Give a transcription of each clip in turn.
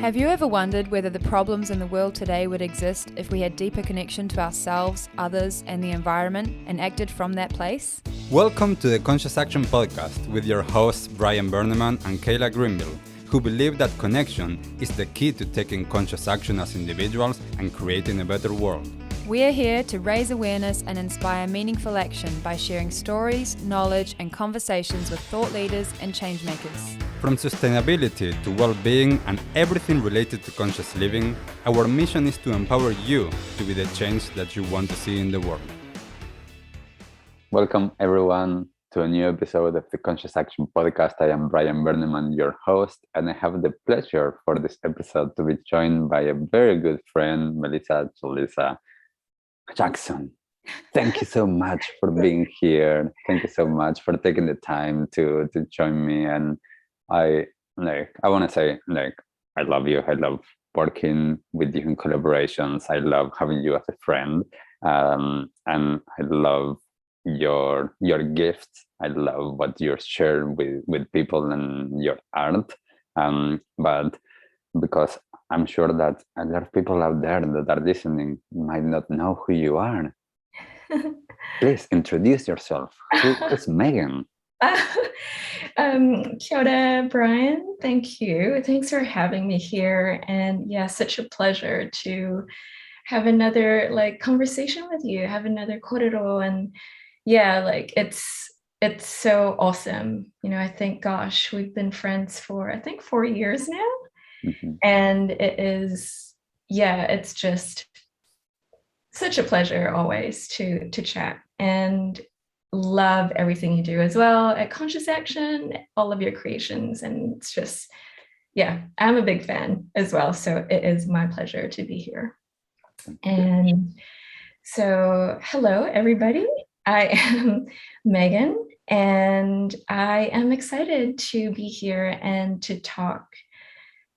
Have you ever wondered whether the problems in the world today would exist if we had deeper connection to ourselves, others, and the environment and acted from that place? Welcome to the Conscious Action Podcast with your hosts Brian Berneman and Kayla Greenville, who believe that connection is the key to taking conscious action as individuals and creating a better world. We are here to raise awareness and inspire meaningful action by sharing stories, knowledge, and conversations with thought leaders and change makers. From sustainability to well-being and everything related to conscious living, our mission is to empower you to be the change that you want to see in the world. Welcome everyone to a new episode of the Conscious Action Podcast. I am Brian Berneman, your host, and I have the pleasure for this episode to be joined by a very good friend, Meghan Geliza Jackson. Thank you so much for being here. Thank you so much for taking the time to join me. And I want to say, I love you. I love working with you in collaborations. I love having you as a friend. And I love your gifts. I love what you share with people and your art. But because I'm sure that a lot of people out there that are listening might not know who you are. Please introduce yourself. Who's Meghan? Kia ora, Brian. Thank you. Thanks for having me here. And yeah, such a pleasure to have another conversation with you, have another korero. And yeah, it's so awesome. You know, I think, gosh, we've been friends for, 4 years now. Mm-hmm. And it is, it's just such a pleasure always to chat, and love everything you do as well at Conscious Action, all of your creations. And it's just, I'm a big fan as well. So it is my pleasure to be here. And so, hello, everybody. I am Meghan, and I am excited to be here and to talk,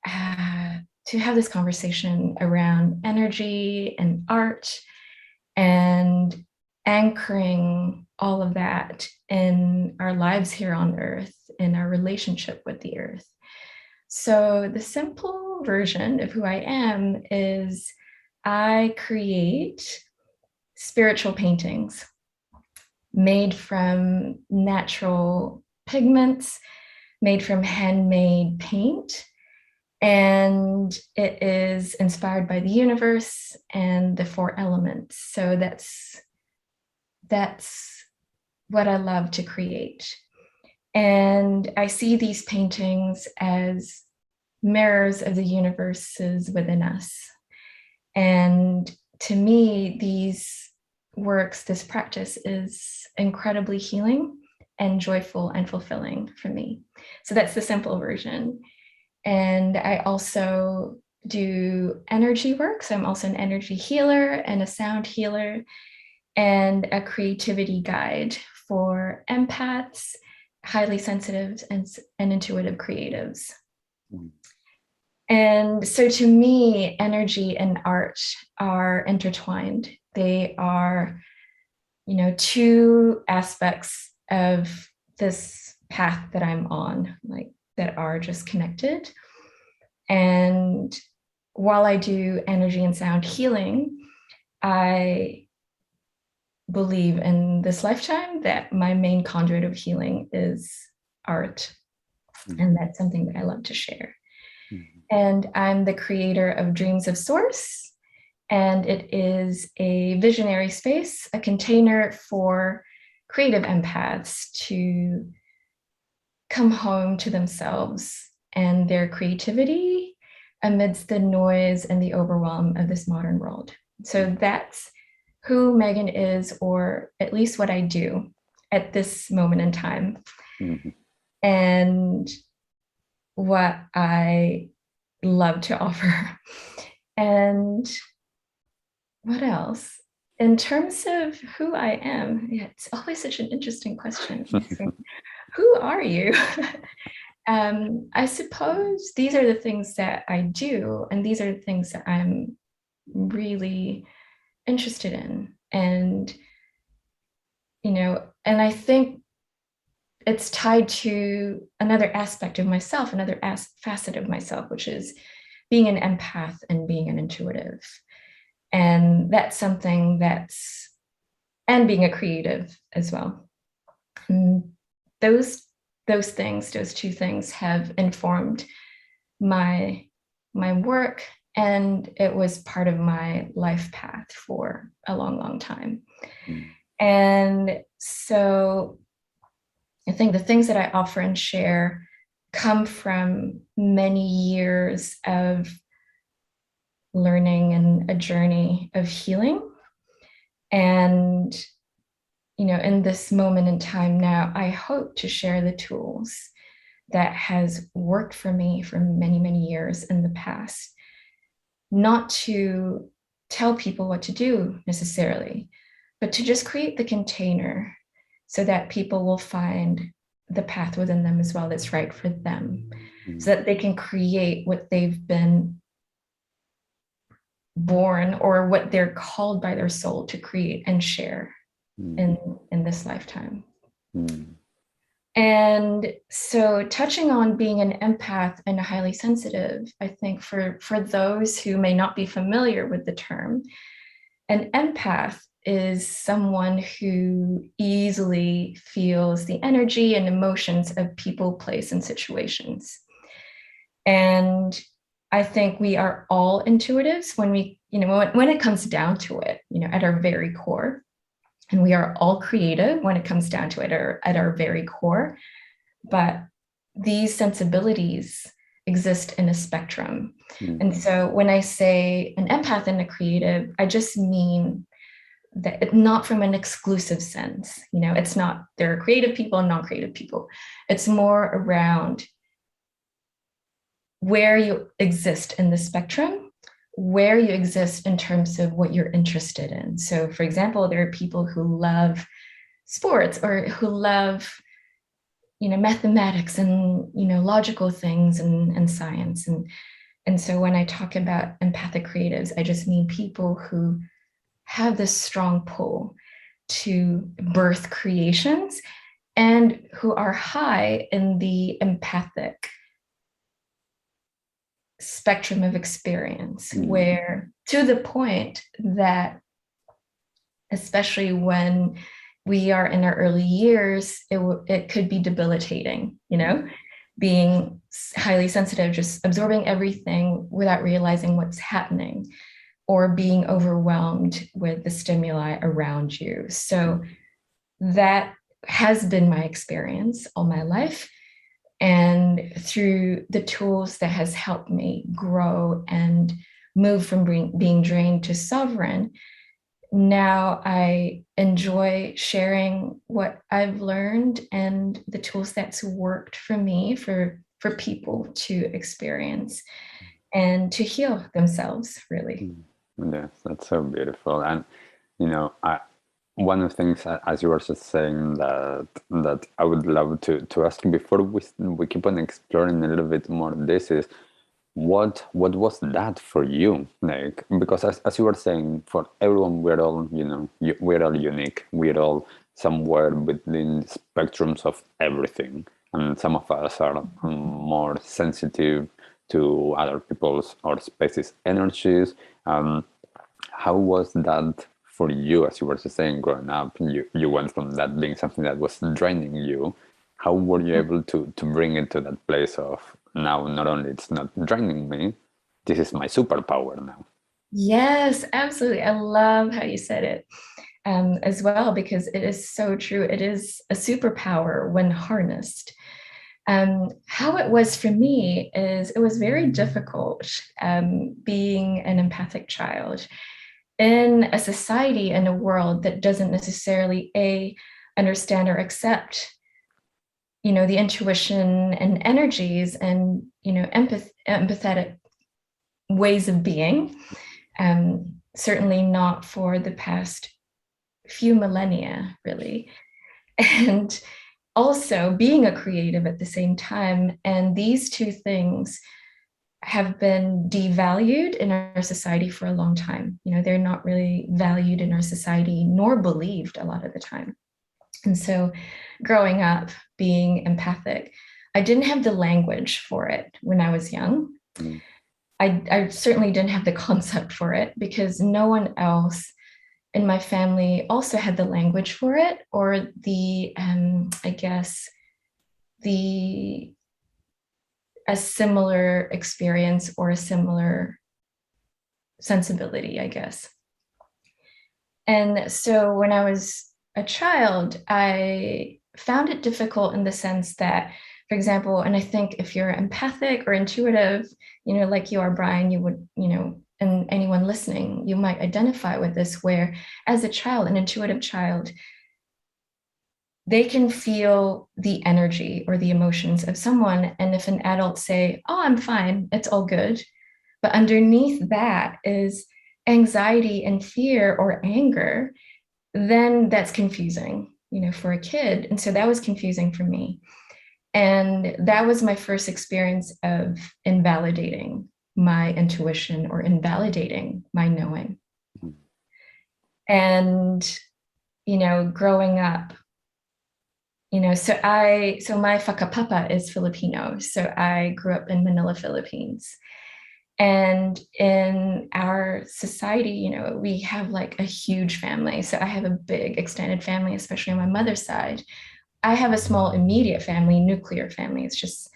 to have this conversation around energy and art and anchoring all of that in our lives here on Earth, in our relationship with the Earth. So the simple version of who I am is I create spiritual paintings made from natural pigments, made from handmade paint. And it is inspired by the universe and the 4 elements. So that's what I love to create. And I see these paintings as mirrors of the universes within us. And to me, these works, this practice is incredibly healing and joyful and fulfilling for me. So that's the simple version. And I also do energy work. So I'm also an energy healer and a sound healer and a creativity guide for empaths, highly sensitive and intuitive creatives. Mm. And so to me, energy and art are intertwined. They are, 2 aspects of this path that I'm on, that are just connected. And while I do energy and sound healing, I believe in this lifetime that my main conduit of healing is art. Mm-hmm. And that's something that I love to share. Mm-hmm. And I'm the creator of Dreams of Source. And it is a visionary space, a container for creative empaths to come home to themselves and their creativity amidst the noise and the overwhelm of this modern world. So that's who Meghan is, or at least what I do at this moment in time. Mm-hmm. And what I love to offer. And what else? In terms of who I am, it's always such an interesting question. Who are you? I suppose these are the things that I do, and these are the things that I'm really interested in. And, and I think it's tied to another aspect of myself, another facet of myself, which is being an empath and being an intuitive. And that's something and being a creative as well. And those two things have informed my work, and it was part of my life path for a long, long time. And so I think the things that I offer and share come from many years of learning and a journey of healing. And, in this moment in time now, I hope to share the tools that has worked for me for many, many years in the past, not to tell people what to do necessarily, but to just create the container so that people will find the path within them as well that's right for them, so that they can create what they've been born or what they're called by their soul to create and share in this lifetime. And so touching on being an empath and highly sensitive, I think for those who may not be familiar with the term, an empath is someone who easily feels the energy and emotions of people, place, and situations. And I think we are all intuitives when when it comes down to it, at our very core. And we are all creative when it comes down to it, or at our very core. But these sensibilities exist in a spectrum. And so when I say an empath and a creative, I just mean that not from an exclusive sense. It's not there are creative people and non-creative people. It's more around where you exist in the spectrum, where you exist in terms of what you're interested in. So, for example, there are people who love sports or who love, mathematics and, logical things and science. And so when I talk about empathic creatives, I just mean people who have this strong pull to birth creations and who are high in the empathic spectrum of experience, where to the point that, especially when we are in our early years, it could be debilitating, being highly sensitive, just absorbing everything without realizing what's happening, or being overwhelmed with the stimuli around you. So that has been my experience all my life. And through the tools that has helped me grow and move from being drained to sovereign, now I enjoy sharing what I've learned and the tools that's worked for me for people to experience and to heal themselves, really. Yes, that's so beautiful. And one of the things, as you were just saying, that I would love to ask you before we keep on exploring a little bit more, this is what was that for you? Like, because as you were saying, for everyone, we're all we're all unique. We're all somewhere between spectrums of everything, and some of us are more sensitive to other people's or spaces' energies. How was that for you, as you were just saying, growing up? You went from that being something that was draining you. How were you able to bring it to that place of now, not only it's not draining me, this is my superpower now? Yes, absolutely. I love how you said it as well, because it is so true. It is a superpower when harnessed. How it was for me is it was very difficult being an empathic child in a society and a world that doesn't necessarily understand or accept the intuition and energies and empathetic ways of being. Certainly not for the past few millennia, really. And also being a creative at the same time. And these two things have been devalued in our society for a long time. They're not really valued in our society nor believed a lot of the time. And so growing up being empathic, I didn't have the language for it when I was young. I certainly didn't have the concept for it because no one else in my family also had the language for it, or the I guess the a similar experience or a similar sensibility, I guess. And so when I was a child, I found it difficult in the sense that, for example, and I think if you're empathic or intuitive, like you are, Brian, you would, and anyone listening, you might identify with this, where as a child, an intuitive child, they can feel the energy or the emotions of someone. And if an adult say, oh, I'm fine, it's all good. But underneath that is anxiety and fear or anger, then that's confusing, for a kid. And so that was confusing for me. And that was my first experience of invalidating my intuition or invalidating my knowing. And, growing up, so my whakapapa is Filipino. So I grew up in Manila, Philippines. And in our society, we have like a huge family. So I have a big extended family, especially on my mother's side. I have a small immediate family, nuclear family. It's just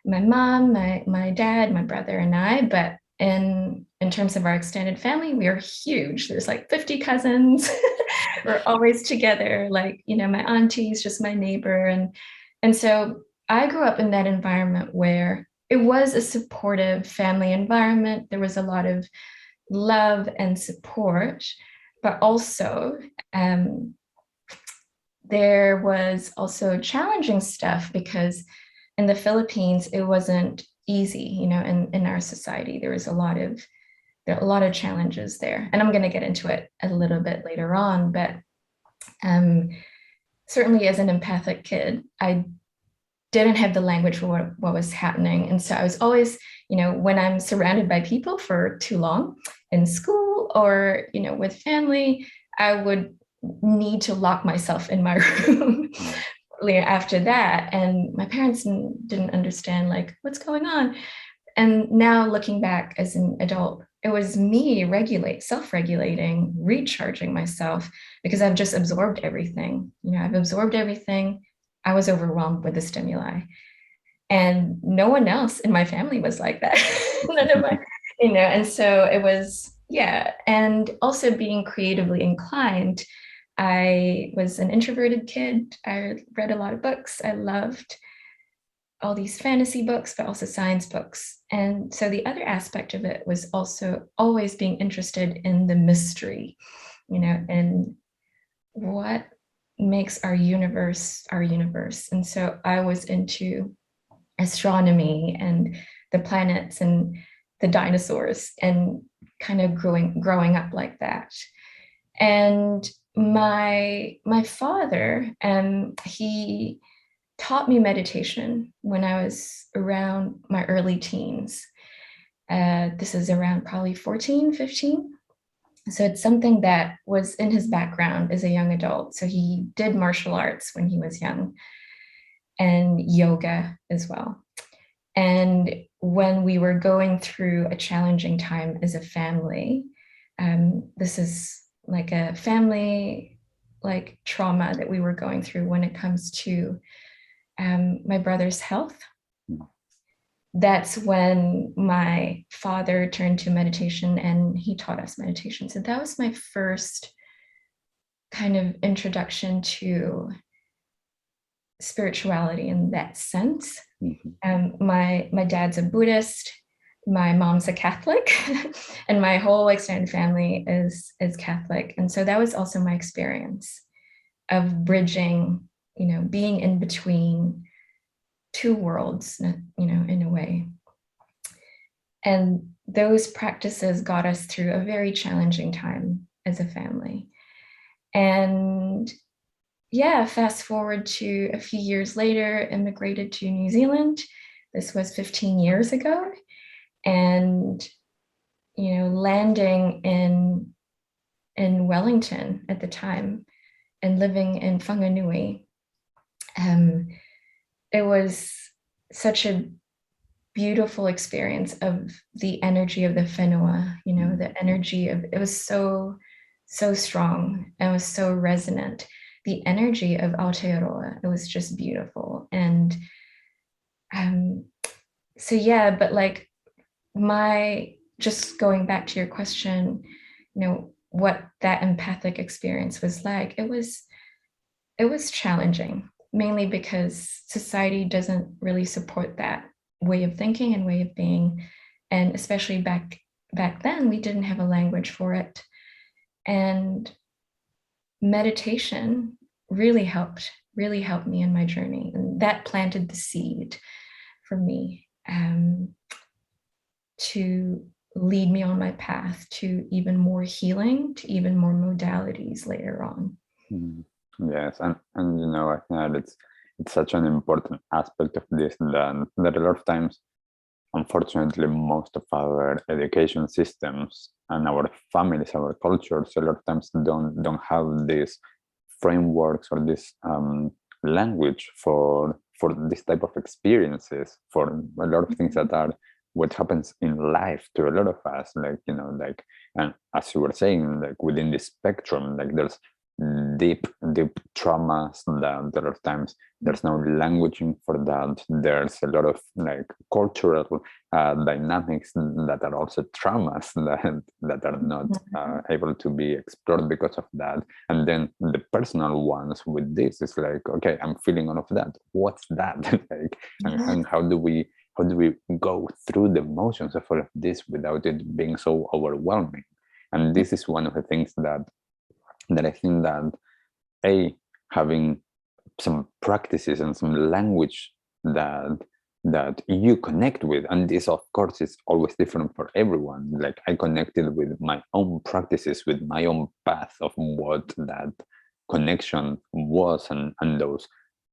my mom, my dad, my brother, and I. But in terms of our extended family, we are huge. There's like 50 cousins. We're always together. Like, my auntie's just my neighbor. And so I grew up in that environment where it was a supportive family environment. There was a lot of love and support, but also there was also challenging stuff because in the Philippines, it wasn't easy, in our society. There was a lot of challenges there. And I'm going to get into it a little bit later on, but certainly as an empathic kid, I didn't have the language for what was happening. And so I was always, when I'm surrounded by people for too long in school or, with family, I would need to lock myself in my room after that. And my parents didn't understand like what's going on. And now looking back as an adult, it was me self-regulating, recharging myself because I've just absorbed everything. I've absorbed everything. I was overwhelmed with the stimuli. And no one else in my family was like that. None of my, and so it was, yeah. And also being creatively inclined, I was an introverted kid. I read a lot of books. I loved all these fantasy books, but also science books. And so the other aspect of it was also always being interested in the mystery, and what makes our universe. And so I was into astronomy and the planets and the dinosaurs and kind of growing up like that. And my father, he taught me meditation when I was around my early teens. This is around probably 14, 15. So it's something that was in his background as a young adult. So he did martial arts when he was young and yoga as well. And when we were going through a challenging time as a family, this is like a family like trauma that we were going through when it comes to my brother's health. That's when my father turned to meditation and he taught us meditation. So that was my first kind of introduction to spirituality in that sense. Mm-hmm. My dad's a Buddhist, my mom's a Catholic, and my whole extended family is Catholic. And so that was also my experience of bridging, being in between two worlds, in a way. And those practices got us through a very challenging time as a family. And yeah, fast forward to a few years later, immigrated to New Zealand. This was 15 years ago. And, landing in Wellington at the time and living in Whanganui, it was such a beautiful experience of the energy of the whenua, you know, the energy of, it was so strong and was so resonant. The energy of Aotearoa, it was just beautiful. And so yeah, but like just going back to your question, you know, what that empathic experience was like, it was challenging, mainly because society doesn't really support that way of thinking and way of being. And especially back then, we didn't have a language for it. And meditation really helped me in my journey. And that planted the seed for me to lead me on my path to even more healing, to even more modalities later on. Yes, and you know, I think that it's such an important aspect of this that a lot of times, unfortunately, most of our education systems and our families, our cultures, a lot of times don't have these frameworks or this language for this type of experiences, for a lot of things that are what happens in life to a lot of us, like, you know, like, and as you were saying, like within the spectrum, like there's deep traumas that a lot of times there's no languaging for that. There's a lot of like cultural dynamics that are also traumas that are not able to be explored because of that. And then the personal ones with this is like, okay, I'm feeling all of that. What's that? Like, and how do we go through the motions of all of this without it being so overwhelming? And this is one of the things that I think that having some practices and some language that you connect with, and this of course is always different for everyone. Like I connected with my own practices, with my own path of what that connection was, and those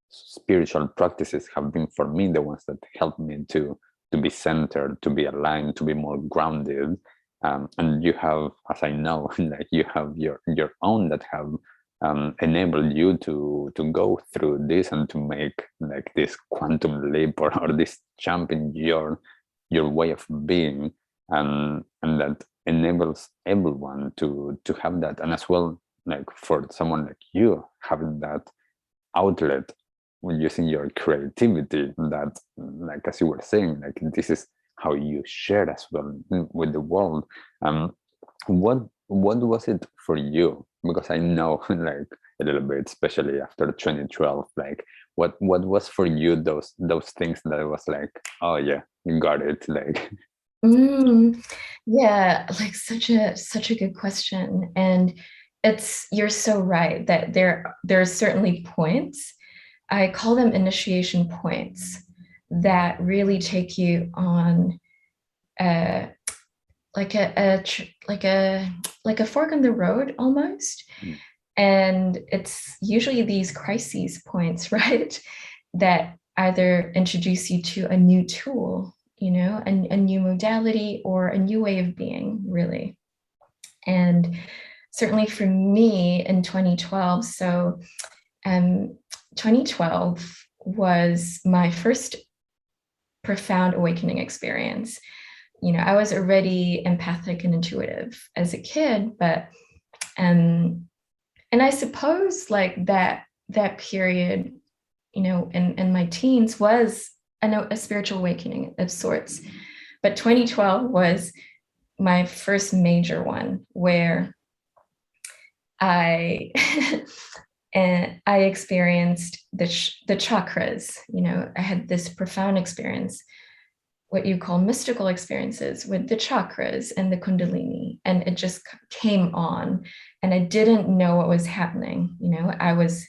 spiritual practices have been for me the ones that helped me to be centered, to be aligned, to be more grounded. And you have, as I know, like you have your own that have enabled you to go through this and to make like this quantum leap or this jump in your way of being, and that enables everyone to have that. And as well, like for someone like you, having that outlet when using your creativity, that, like as you were saying, like this is how you share as well with the world. What was it for you? Because I know like a little bit, especially after 2012, like what was for you those things that was like, oh yeah, you got it, like. Yeah, like such a good question. And you're so right that there are certainly points, I call them initiation points, that really take you on like a fork in the road almost. And it's usually these crises points, right, that either introduce you to a new tool, you know, a new modality or a new way of being, really. And certainly for me in 2012, so 2012 was my first profound awakening experience. You know, I was already empathic and intuitive as a kid, but and I suppose like that period, you know, in my teens was a spiritual awakening of sorts. But 2012 was my first major one where I experienced the chakras. You know, I had this profound experience, what you call mystical experiences with the chakras and the kundalini, and it just came on, and I didn't know what was happening. You know, I was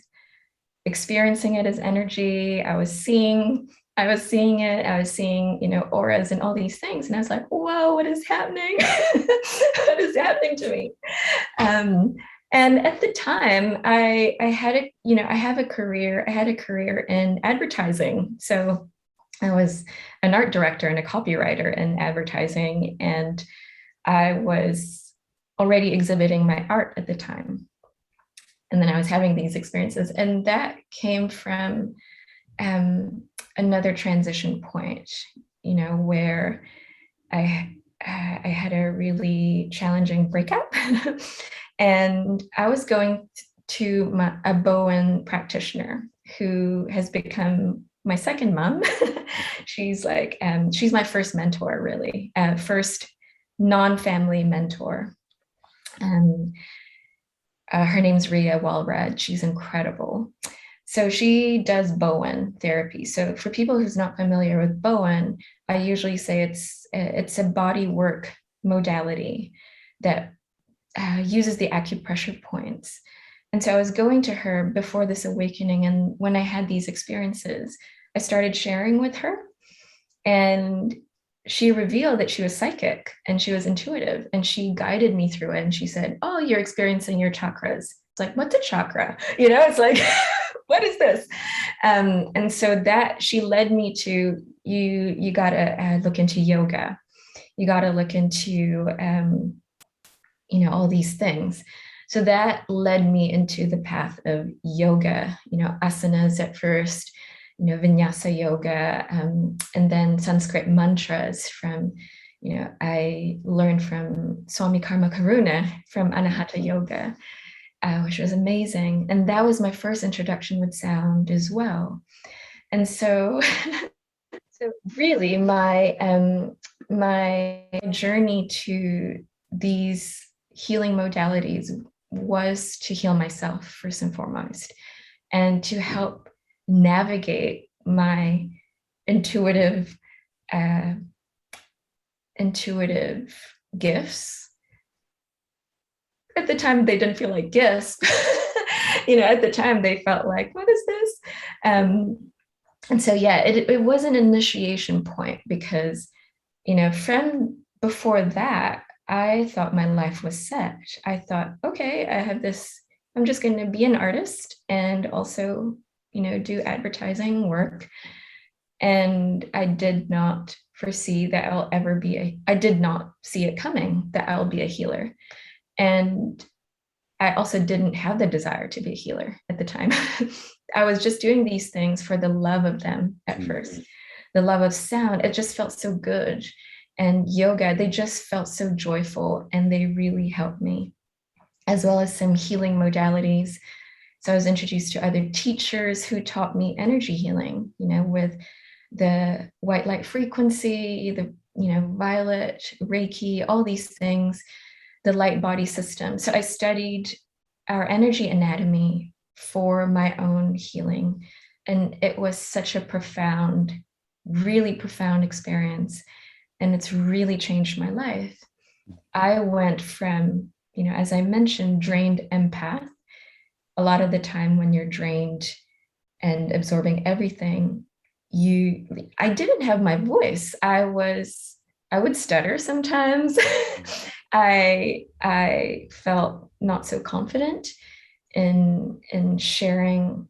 experiencing it as energy. I was seeing it. I was seeing, you know, auras and all these things, and I was like, whoa, what is happening? What is happening to me? And at the time, I had a career in advertising. So I was an art director and a copywriter in advertising, and I was already exhibiting my art at the time. And then I was having these experiences, and that came from another transition point. where I had a really challenging breakup and I was going to a Bowen practitioner who has become my second mom. She's my first mentor, really, first non-family mentor. Her name's Ria Walrad. She's incredible. So she does Bowen therapy. So for people who's not familiar with Bowen, I usually say it's a body work modality that uses the acupressure points. And so I was going to her before this awakening. And when I had these experiences, I started sharing with her. And she revealed that she was psychic and she was intuitive. And she guided me through it. And she said, "Oh, you're experiencing your chakras." It's like, what's a chakra? It's like, what is this? And so that she led me to, you got to look into yoga. You got to look into, all these things. So that led me into the path of yoga, asanas at first, vinyasa yoga, and then Sanskrit mantras from, I learned from Swami Karma Karuna from Anahata Yoga, which was amazing. And that was my first introduction with sound as well. And so, so really my journey to these healing modalities was to heal myself first and foremost, and to help navigate my intuitive gifts. At the time, they didn't feel like gifts. At the time, they felt like, what is this? And so, yeah, it was an initiation point because, from before that, I thought my life was set. I thought, okay, I have this, I'm just going to be an artist and also, do advertising work. And I did not foresee that I'll ever be I did not see it coming that I'll be a healer. And I also didn't have the desire to be a healer at the time. I was just doing these things for the love of them at first. The love of sound, it just felt so good. And yoga, they just felt so joyful and they really helped me, as well as some healing modalities. So I was introduced to other teachers who taught me energy healing, with the white light frequency, the, violet, Reiki, all these things, the light body system. So I studied our energy anatomy for my own healing. And it was such a profound, really profound experience. And it's really changed my life. I went from, as I mentioned, drained empath. A lot of the time when you're drained and absorbing everything, I didn't have my voice. I would stutter sometimes. I felt not so confident in sharing,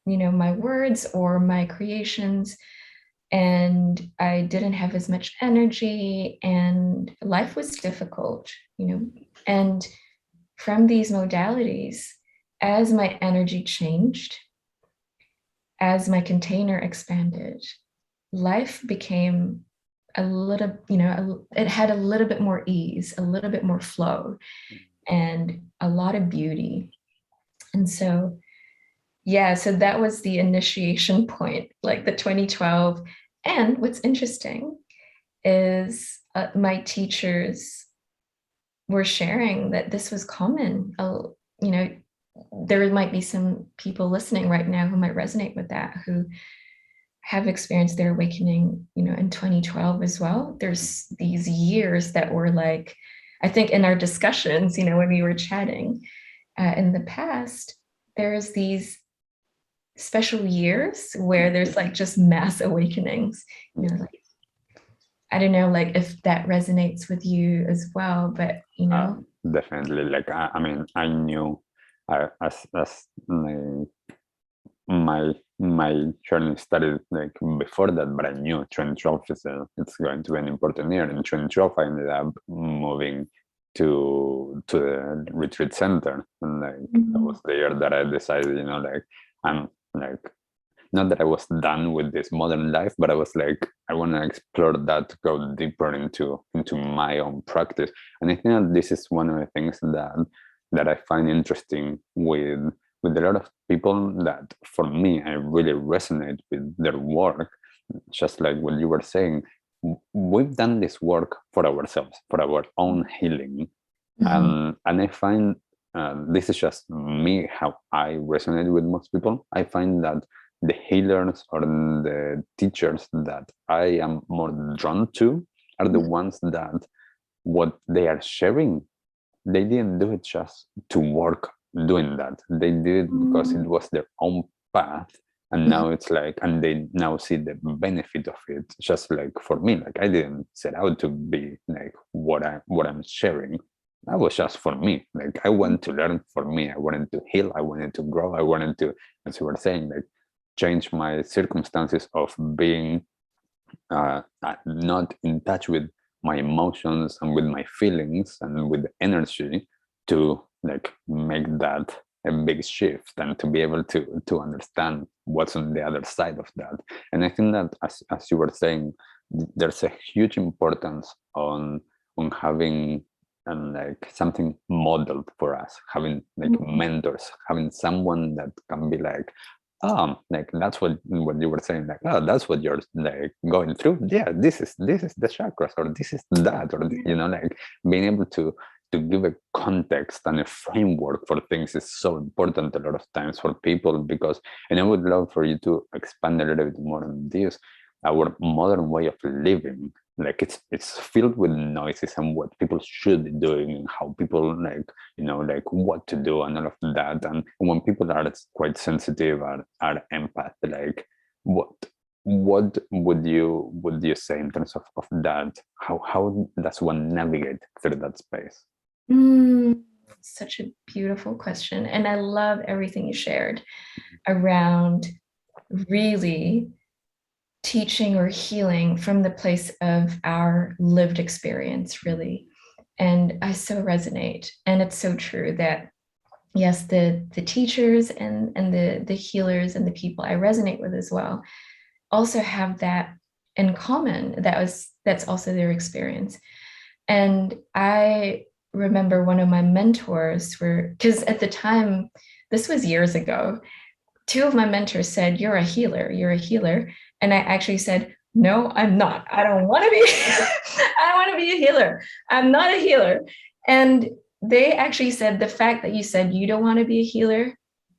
my words or my creations. And I didn't have as much energy and life was difficult, and from these modalities, as my energy changed, as my container expanded, life became a little, it had a little bit more ease, a little bit more flow, and a lot of beauty. And so, yeah, so that was the initiation point, like the 2012. And what's interesting is my teachers were sharing that this was common. There might be some people listening right now who might resonate with that, who have experienced their awakening, in 2012 as well. There's these years that were like, I think in our discussions, when we were chatting in the past, there's these special years where there's like just mass awakenings, I don't know, like if that resonates with you as well, but definitely. Like I mean, I knew as my journey started like before that, but I knew 2012 it's going to be an important year. In 2012, I ended up moving to the retreat center, and like that was the year that I decided, I'm like not that I was done with this modern life, but I was like, I want to explore that, go deeper into my own practice. And I think that this is one of the things that I find interesting with a lot of people, that for me, I really resonate with their work. Just like what you were saying, we've done this work for ourselves, for our own healing. And I find this is just me, how I resonate with most people. I find that the healers or the teachers that I am more drawn to are the ones that what they are sharing, they didn't do it just to work doing that. They did it because it was their own path. And now it's like, and they now see the benefit of it. Just like for me, like I didn't set out to be like what I'm sharing. That was just for me. Like I wanted to learn for me. I wanted to heal. I wanted to grow. I wanted to, as you were saying, like change my circumstances of being not in touch with my emotions and with my feelings and with energy, to like make that a big shift and to be able to understand what's on the other side of that. And I think that as you were saying, there's a huge importance on having like something modeled for us, having like mentors, having someone that can be like, like that's what you were saying, like, oh, that's what you're like going through. Yeah, this is the chakras, or this is that, or you know, like being able to give a context and a framework for things is so important a lot of times for people. Because, and I would love for you to expand a little bit more on this, our modern way of living, like it's filled with noises and what people should be doing and how people like, you know, like what to do and all of that. And when people are quite sensitive, are empath, like what would you say in terms of that? How does one navigate through that space? Such a beautiful question. And I love everything you shared around really teaching or healing from the place of our lived experience, really. And I so resonate. And it's so true that yes, the teachers and the healers and the people I resonate with as well also have that in common. That's also their experience. And I remember one of my mentors because at the time, this was years ago, two of my mentors said, you're a healer. And I actually said, no, I'm not. I don't want to be, I don't want to be a healer. I'm not a healer. And they actually said, the fact that you said you don't want to be a healer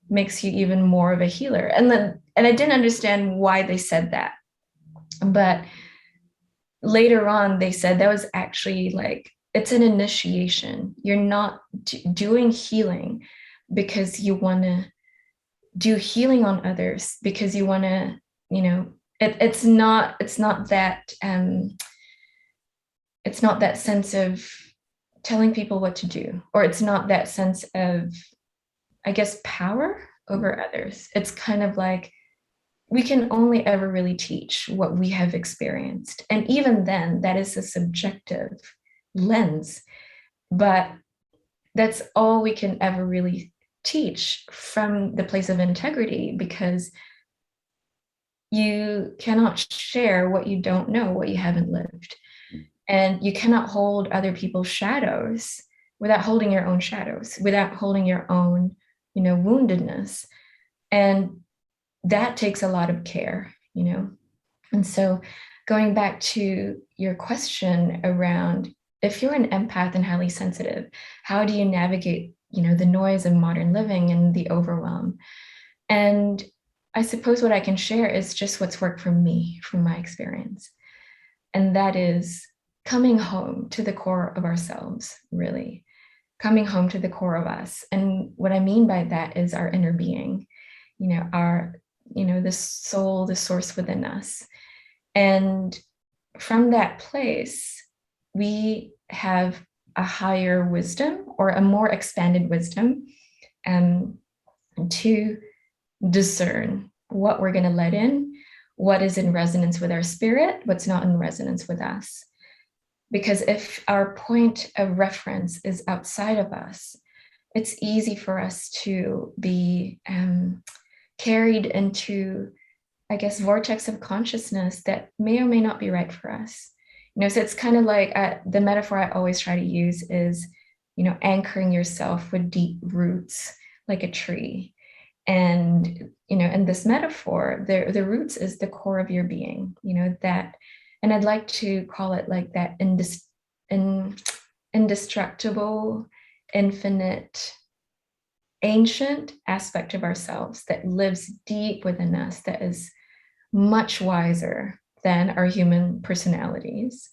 makes you even more of a healer. And I didn't understand why they said that. But later on, they said that was actually like, it's an initiation. You're not doing healing because you want to do healing on others, because you want to, you know, it's not that sense of telling people what to do, or it's not that sense of, I guess, power over others. It's kind of like, we can only ever really teach what we have experienced. And even then, that is a subjective lens, but that's all we can ever really teach from the place of integrity, because you cannot share what you don't know, what you haven't lived. And you cannot hold other people's shadows without holding your own shadows, without holding your own, you know, woundedness. And that takes a lot of care, you know. And so going back to your question around, if you're an empath and highly sensitive, how do you navigate, you know, the noise of modern living and the overwhelm? And I suppose what I can share is just what's worked for me from my experience. And that is coming home to the core of ourselves, really coming home to the core of us. And what I mean by that is our inner being, you know, the soul, the source within us. And from that place, we have a higher wisdom, or a more expanded wisdom, to discern what we're going to let in, what is in resonance with our spirit, what's not in resonance with us. Because if our point of reference is outside of us, it's easy for us to be carried into I guess, vortex of consciousness that may or may not be right for us. So it's kind of like the metaphor I always try to use is, anchoring yourself with deep roots like a tree. And, in this metaphor, the roots is the core of your being, that, and I'd like to call it like that indestructible, infinite, ancient aspect of ourselves that lives deep within us, that is much wiser than our human personalities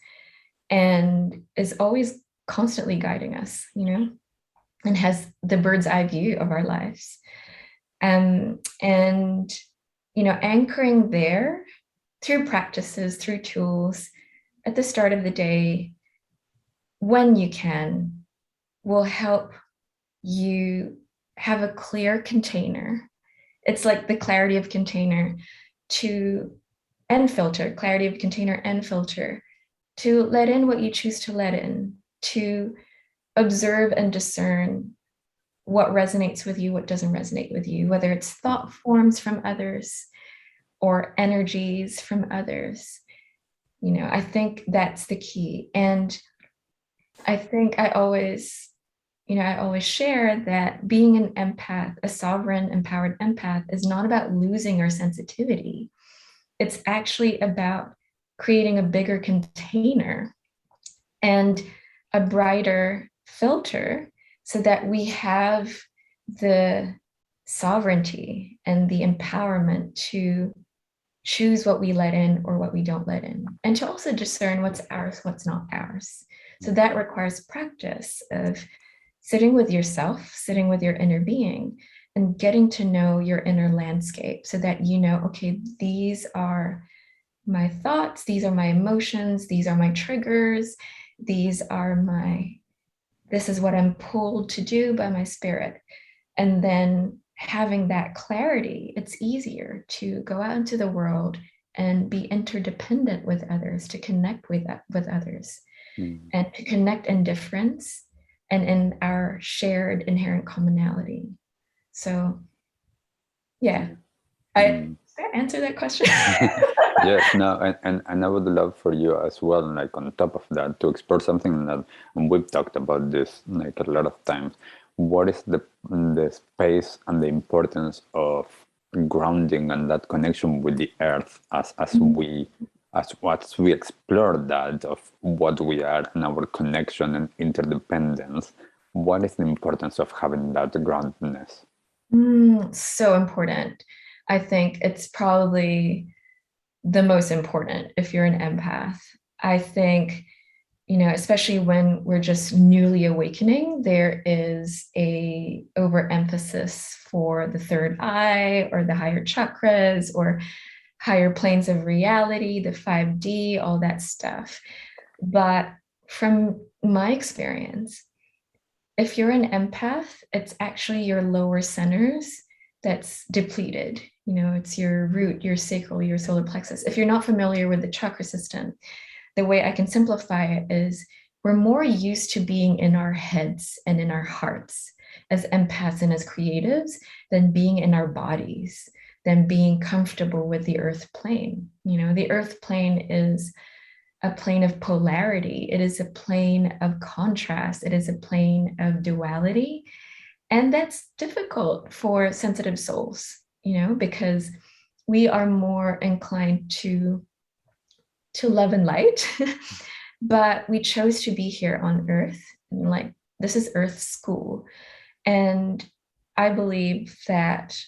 and is always constantly guiding us, and has the bird's eye view of our lives. And, anchoring there through practices, through tools at the start of the day, when you can, will help you have a clear container. It's like the clarity of container clarity of container and filter, to let in what you choose to let in, to observe and discern what resonates with you, what doesn't resonate with you, whether it's thought forms from others or energies from others. I think that's the key. And I think I always share that being an empath, a sovereign, empowered empath, is not about losing our sensitivity. It's actually about creating a bigger container and a brighter filter so that we have the sovereignty and the empowerment to choose what we let in or what we don't let in, and to also discern what's ours, what's not ours. So that requires practice of sitting with yourself, sitting with your inner being, and getting to know your inner landscape so that okay, these are my thoughts, these are my emotions, these are my triggers, this is what I'm pulled to do by my spirit. And then having that clarity, it's easier to go out into the world and be interdependent with others, to connect with others, and to connect in difference and in our shared inherent commonality. So, yeah, I answer that question. Yes, no, and I would love for you as well, like on top of that, to explore something that, and we've talked about this like a lot of times. What is the space and the importance of grounding and that connection with the earth as we explore that of what we are and our connection and interdependence? What is the importance of having that groundedness? So important. I think it's probably the most important if you're an empath. I think, especially when we're just newly awakening, there is a overemphasis for the third eye or the higher chakras or higher planes of reality, the 5D, all that stuff. But from my experience, if you're an empath, it's actually your lower centers that's depleted. It's your root, your sacral, your solar plexus. If you're not familiar with the chakra system, the way I can simplify it is we're more used to being in our heads and in our hearts as empaths and as creatives than being in our bodies, than being comfortable with the earth plane. The earth plane is a plane of polarity. It is a plane of contrast. It is a plane of duality. And that's difficult for sensitive souls, because we are more inclined to love and light, but we chose to be here on earth. And like, this is Earth school. And I believe that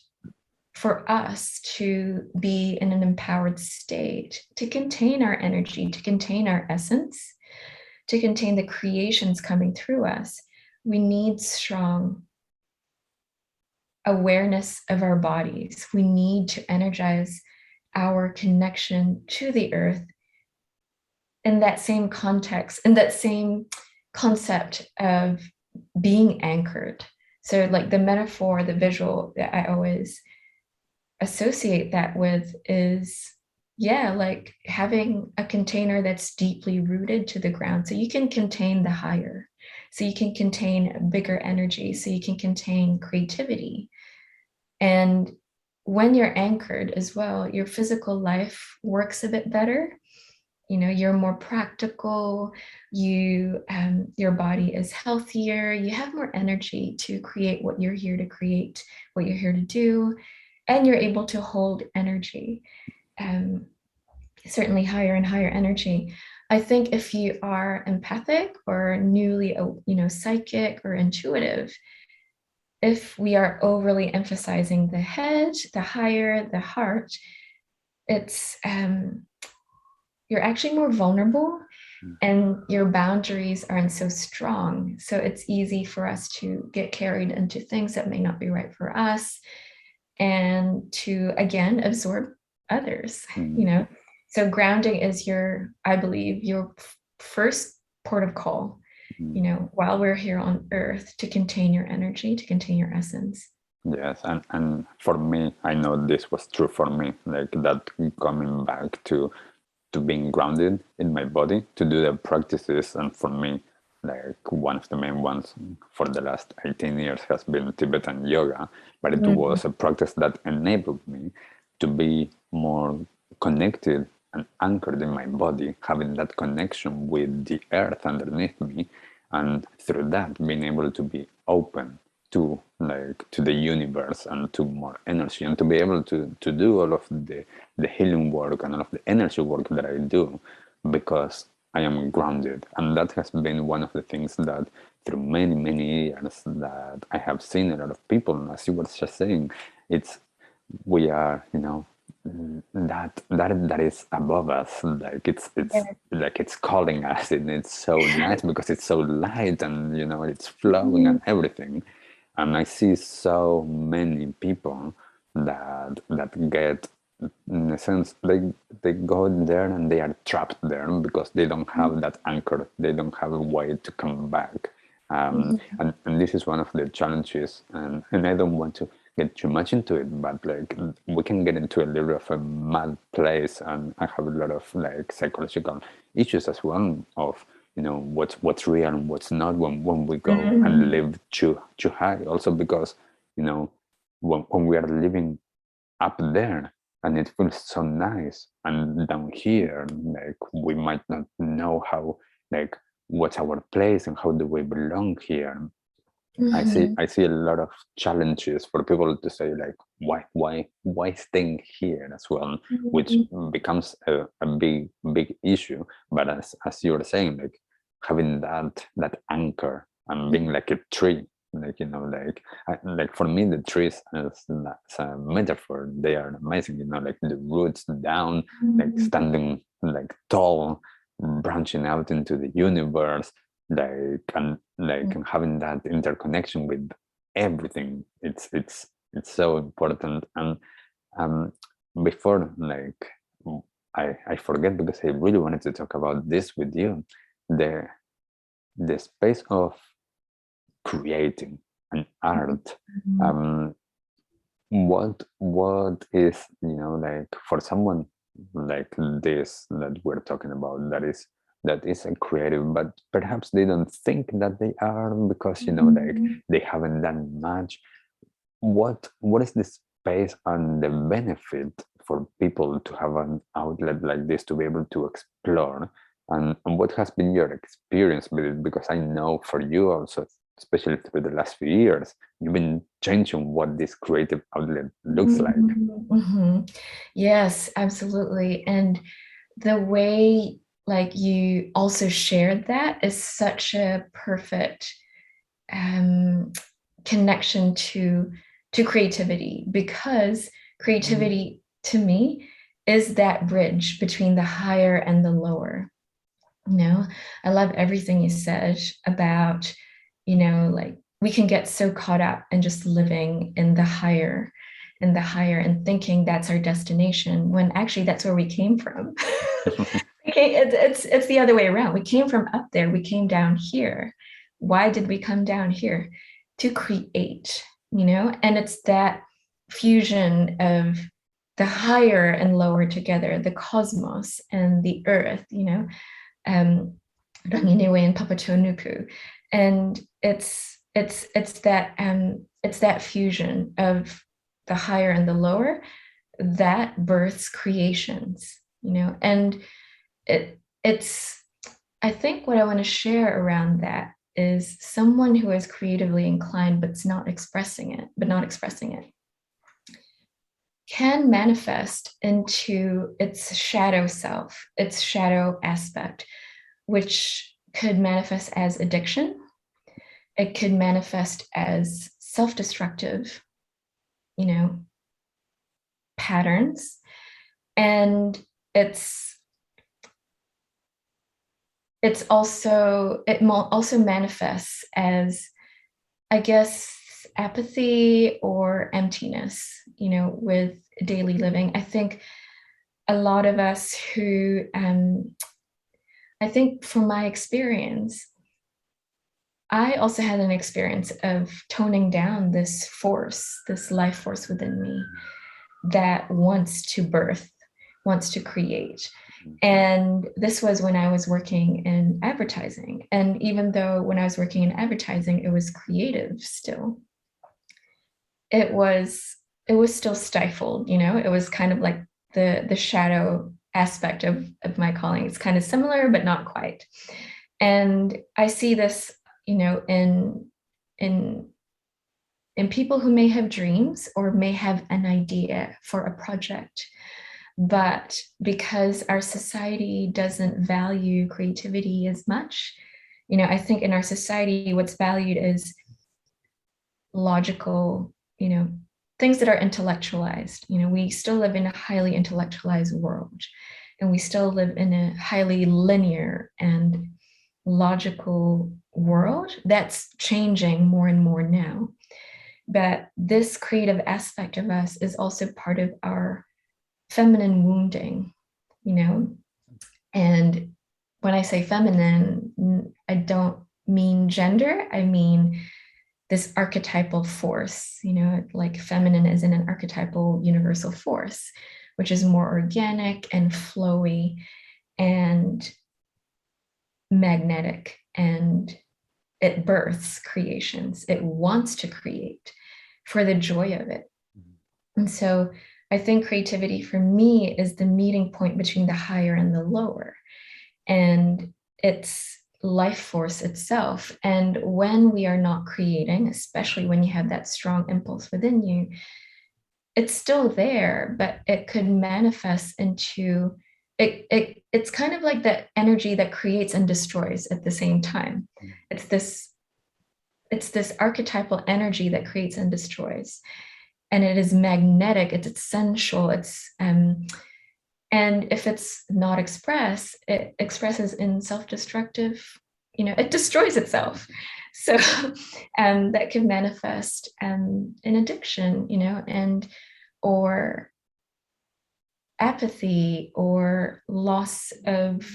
for us to be in an empowered state, to contain our energy, to contain our essence, to contain the creations coming through us, we need strong awareness of our bodies. We need to energize our connection to the earth in that same context, in that same concept of being anchored. So like the metaphor, the visual that I always associate that with is, like having a container that's deeply rooted to the ground. So you can contain the higher, so you can contain bigger energy, so you can contain creativity. And when you're anchored as well, your physical life works a bit better. You're more practical, your body is healthier, you have more energy to create what you're here to create, what you're here to do, and you're able to hold energy, certainly higher and higher energy. I think if you are empathic or newly, psychic or intuitive, if we are overly emphasizing the head, the higher, the heart, it's you're actually more vulnerable and your boundaries aren't so strong. So it's easy for us to get carried into things that may not be right for us and to, again, absorb others, So grounding is I believe, your first port of call, while we're here on earth, to contain your energy, to contain your essence. Yes, and for me, I know this was true for me, like that coming back to being grounded in my body, to do the practices. And for me, like one of the main ones for the last 18 years has been Tibetan yoga, but it was a practice that enabled me to be more connected and anchored in my body, having that connection with the earth underneath me, and through that being able to be open to the universe and to more energy, and to be able to do all of the healing work and all of the energy work that I do, because I am grounded. And that has been one of the things that through many years that I have seen a lot of people, as you were just saying, we are, that is above us, like it's like it's calling us, and it's so nice because it's so light, and it's flowing and everything. And I see so many people that get, in a sense, they go there and they are trapped there because they don't have that anchor. They don't have a way to come back. And this is one of the challenges. And I don't want to get too much into it, but we can get into a little of a mad place. And I have a lot of psychological issues as well of, what's real and what's not when we go and live too high. Also because, when we are living up there and it feels so nice, and down here, we might not know how, what's our place and how do we belong here. I see a lot of challenges for people to say why staying here as well, which becomes a big issue. But as you were saying, having that anchor and being like a tree, for me the trees as a metaphor, they are amazing. The roots down, standing tall, branching out into the universe, and having that interconnection with everything. It's so important. And before I forget, because I really wanted to talk about this with you, the space of creating an art. What is, for someone like this that we're talking about, that is a creative, but perhaps they don't think that they are, because they haven't done much. What is the space and the benefit for people to have an outlet like this, to be able to explore? And what has been your experience with it? Because I know for you also, especially through the last few years, you've been changing what this creative outlet looks like. Yes, absolutely. And the way you also shared that is such a perfect connection to creativity, because creativity to me is that bridge between the higher and the lower. I love everything you said about, we can get so caught up in just living in the higher and thinking that's our destination, when actually that's where we came from. It's the other way around. We came from up there, we came down here. Why did we come down here? To create, and it's that fusion of the higher and lower together, the cosmos and the earth, Ranginewe and Papatonuku. And it's that fusion of the higher and the lower, that births creations, and it's, I think what I want to share around that is someone who is creatively inclined, but not expressing it, can manifest into its shadow self, its shadow aspect, which could manifest as addiction. It could manifest as self-destructive, patterns. And it also manifests as, I guess, apathy or emptiness, with daily living. I think a lot of us who, I think from my experience, I also had an experience of toning down this force, this life force within me that wants to birth, wants to create. And this was when I was working in advertising. And even though when I was working in advertising, it was creative still, it was still stifled, it was kind of like the shadow aspect of my calling. It's kind of similar, but not quite. And I see this, in people who may have dreams or may have an idea for a project, but because our society doesn't value creativity as much, I think in our society, what's valued is logical, things that are intellectualized. We still live in a highly intellectualized world, and we still live in a highly linear and logical world that's changing more and more now. But this creative aspect of us is also part of our feminine wounding, and when I say feminine, I don't mean gender, I mean this archetypal force, like feminine is in an archetypal universal force, which is more organic and flowy and magnetic, and it births creations. It wants to create for the joy of it. And so I think creativity for me is the meeting point between the higher and the lower, and it's life force itself. And when we are not creating, especially when you have that strong impulse within you, it's still there, but it could manifest into it's kind of like that energy that creates and destroys at the same time. It's this archetypal energy that creates and destroys, and it is magnetic, it's essential, and if it's not expressed, it expresses in self-destructive, it destroys itself. So that can manifest in addiction, and or apathy or loss of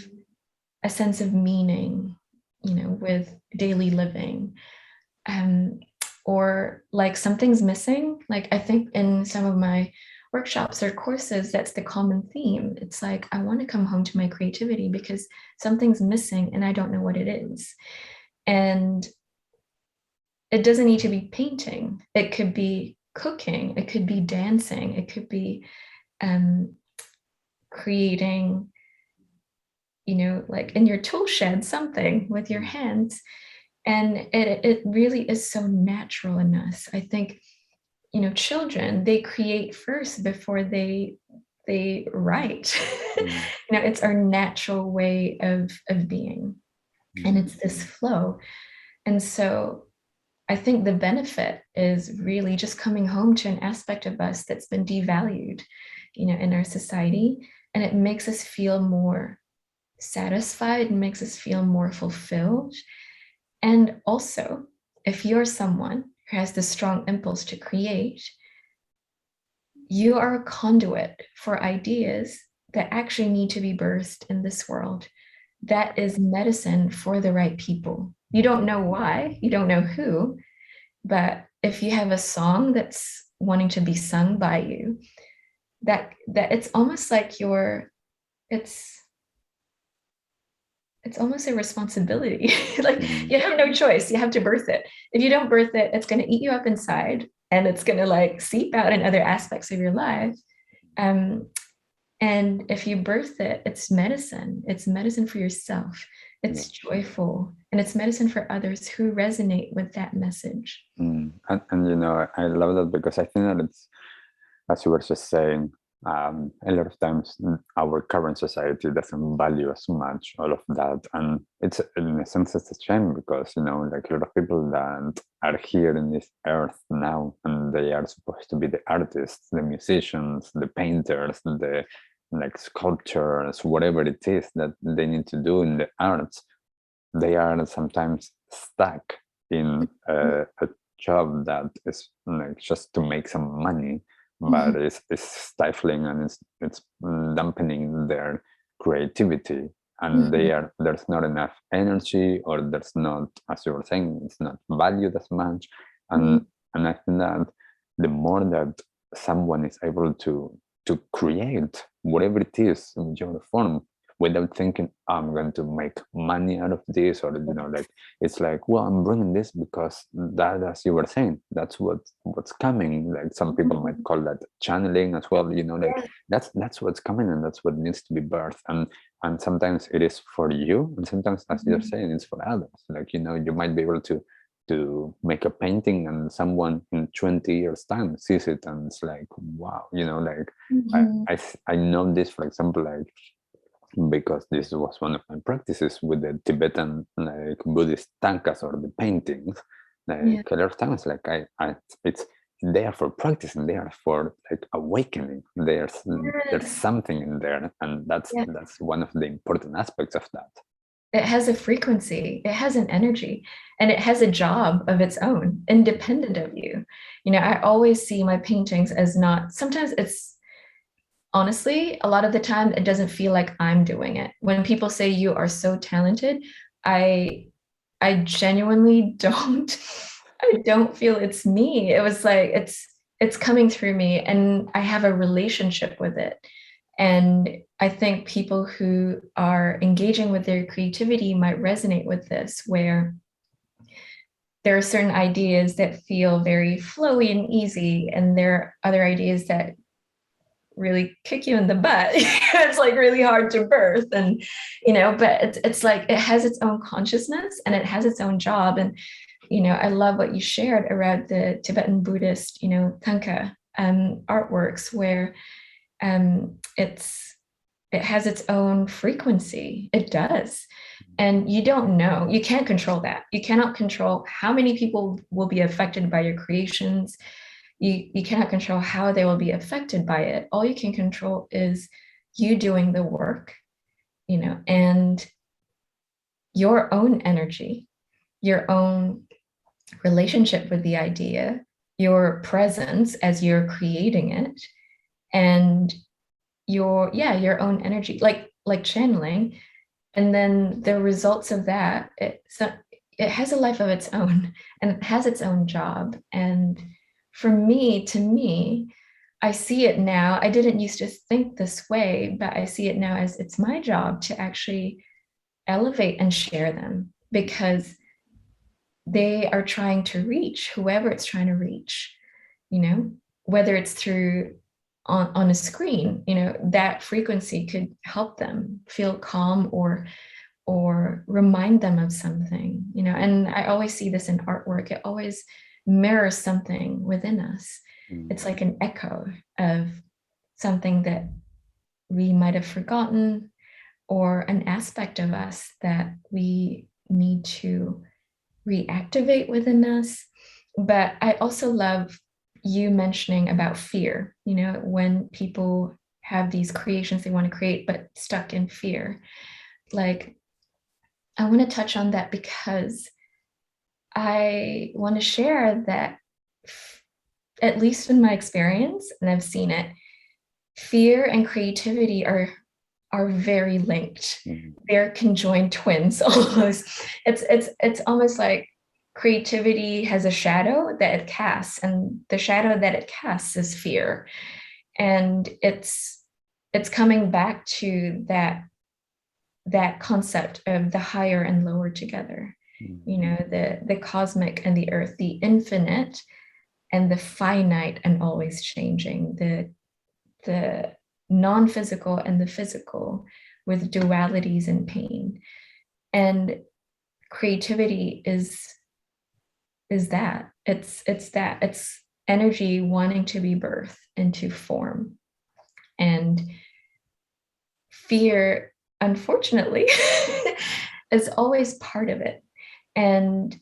a sense of meaning, with daily living, or like something's missing. Like I think in some of my workshops or courses, that's the common theme. It's like, I want to come home to my creativity because something's missing and I don't know what it is. And it doesn't need to be painting. It could be cooking. It could be dancing. It could be creating, like in your tool shed, something with your hands. And it really is so natural in us. I think, children, they create first before they write. It's our natural way of being. And it's this flow. And so I think the benefit is really just coming home to an aspect of us that's been devalued, in our society. And it makes us feel more satisfied and makes us feel more fulfilled. And also, if you're someone who has the strong impulse to create, you are a conduit for ideas that actually need to be birthed in this world. That is medicine for the right people. You don't know why, you don't know who, but if you have a song that's wanting to be sung by you, that it's almost like it's almost a responsibility. Like you have no choice, you have to birth it. If you don't birth it, it's going to eat you up inside, and it's going to like seep out in other aspects of your life. And if you birth it, it's medicine. It's medicine for yourself. It's joyful, and it's medicine for others who resonate with that message. And you know, I love that, because I think that it's, as you were just saying, a lot of times our current society doesn't value as much all of that, and it's, in a sense, it's a shame, because, you know, like, a lot of people that are here in this earth now, and they are supposed to be the artists, the musicians, the painters, the like sculptors, whatever it is that they need to do in the arts, they are sometimes stuck in a job that is like just to make some money, but it's stifling, and it's dampening their creativity, and there's not enough energy, or there's not, as you were saying, it's not valued as much. And I think that the more that someone is able to create whatever it is in your form, without thinking, I'm going to make money out of this, or, you know, like, it's like, well, I'm bringing this because that, as you were saying, that's what's coming. Like, some people might call that channeling as well, you know, like, that's what's coming, and that's what needs to be birthed. And sometimes it is for you, and sometimes, as you're saying, it's for others. Like, you know, you might be able to make a painting, and someone in 20 years time sees it, and it's like, wow, you know, like, I know this, for example, like, because this was one of my practices with the Tibetan, like, Buddhist tankas, or the paintings. Like, a lot of times, like, it's, they are for practicing, they are for like awakening. There's something in there, and that's one of the important aspects of that. It has a frequency, it has an energy, and it has a job of its own, independent of you. You know, I always see my paintings as not, sometimes it's, honestly, a lot of the time, it doesn't feel like I'm doing it. When people say you are so talented, I genuinely don't, I don't feel it's me. It was like, it's coming through me, and I have a relationship with it. And I think people who are engaging with their creativity might resonate with this, where there are certain ideas that feel very flowy and easy, and there are other ideas that really kick you in the butt. It's like really hard to birth, and, you know, but it's like, it has its own consciousness, and it has its own job. And, you know, I love what you shared around the Tibetan Buddhist, you know, tanka artworks, where it has its own frequency. It does. And you don't know, you can't control that. You cannot control how many people will be affected by your creations. You cannot control how they will be affected by it. All you can control is you doing the work, you know, and your own energy, your own relationship with the idea, your presence as you're creating it, and your own energy, like channeling. And then the results of that, it has a life of its own, and it has its own job. And to me, I see it now. I didn't used to think this way, but I see it now as it's my job to actually elevate and share them, because they are trying to reach whoever it's trying to reach, you know, whether it's through on a screen, you know, that frequency could help them feel calm, or remind them of something, you know. And I always see this in artwork. It always mirrors something within us. It's like an echo of something that we might have forgotten, or an aspect of us that we need to reactivate within us. But I also love you mentioning about fear, you know, when people have these creations they want to create, but stuck in fear. Like, I want to touch on that, because I want to share that, at least in my experience, and I've seen it, fear and creativity are very linked. They're conjoined twins almost. It's almost like creativity has a shadow that it casts, and the shadow that it casts is fear. And it's coming back to that concept of the higher and lower together, you know, the cosmic and the earth, the infinite and the finite and always changing, the non-physical and the physical, with dualities and pain. And creativity is that. It's energy wanting to be birthed into form. And fear, unfortunately, is always part of it. And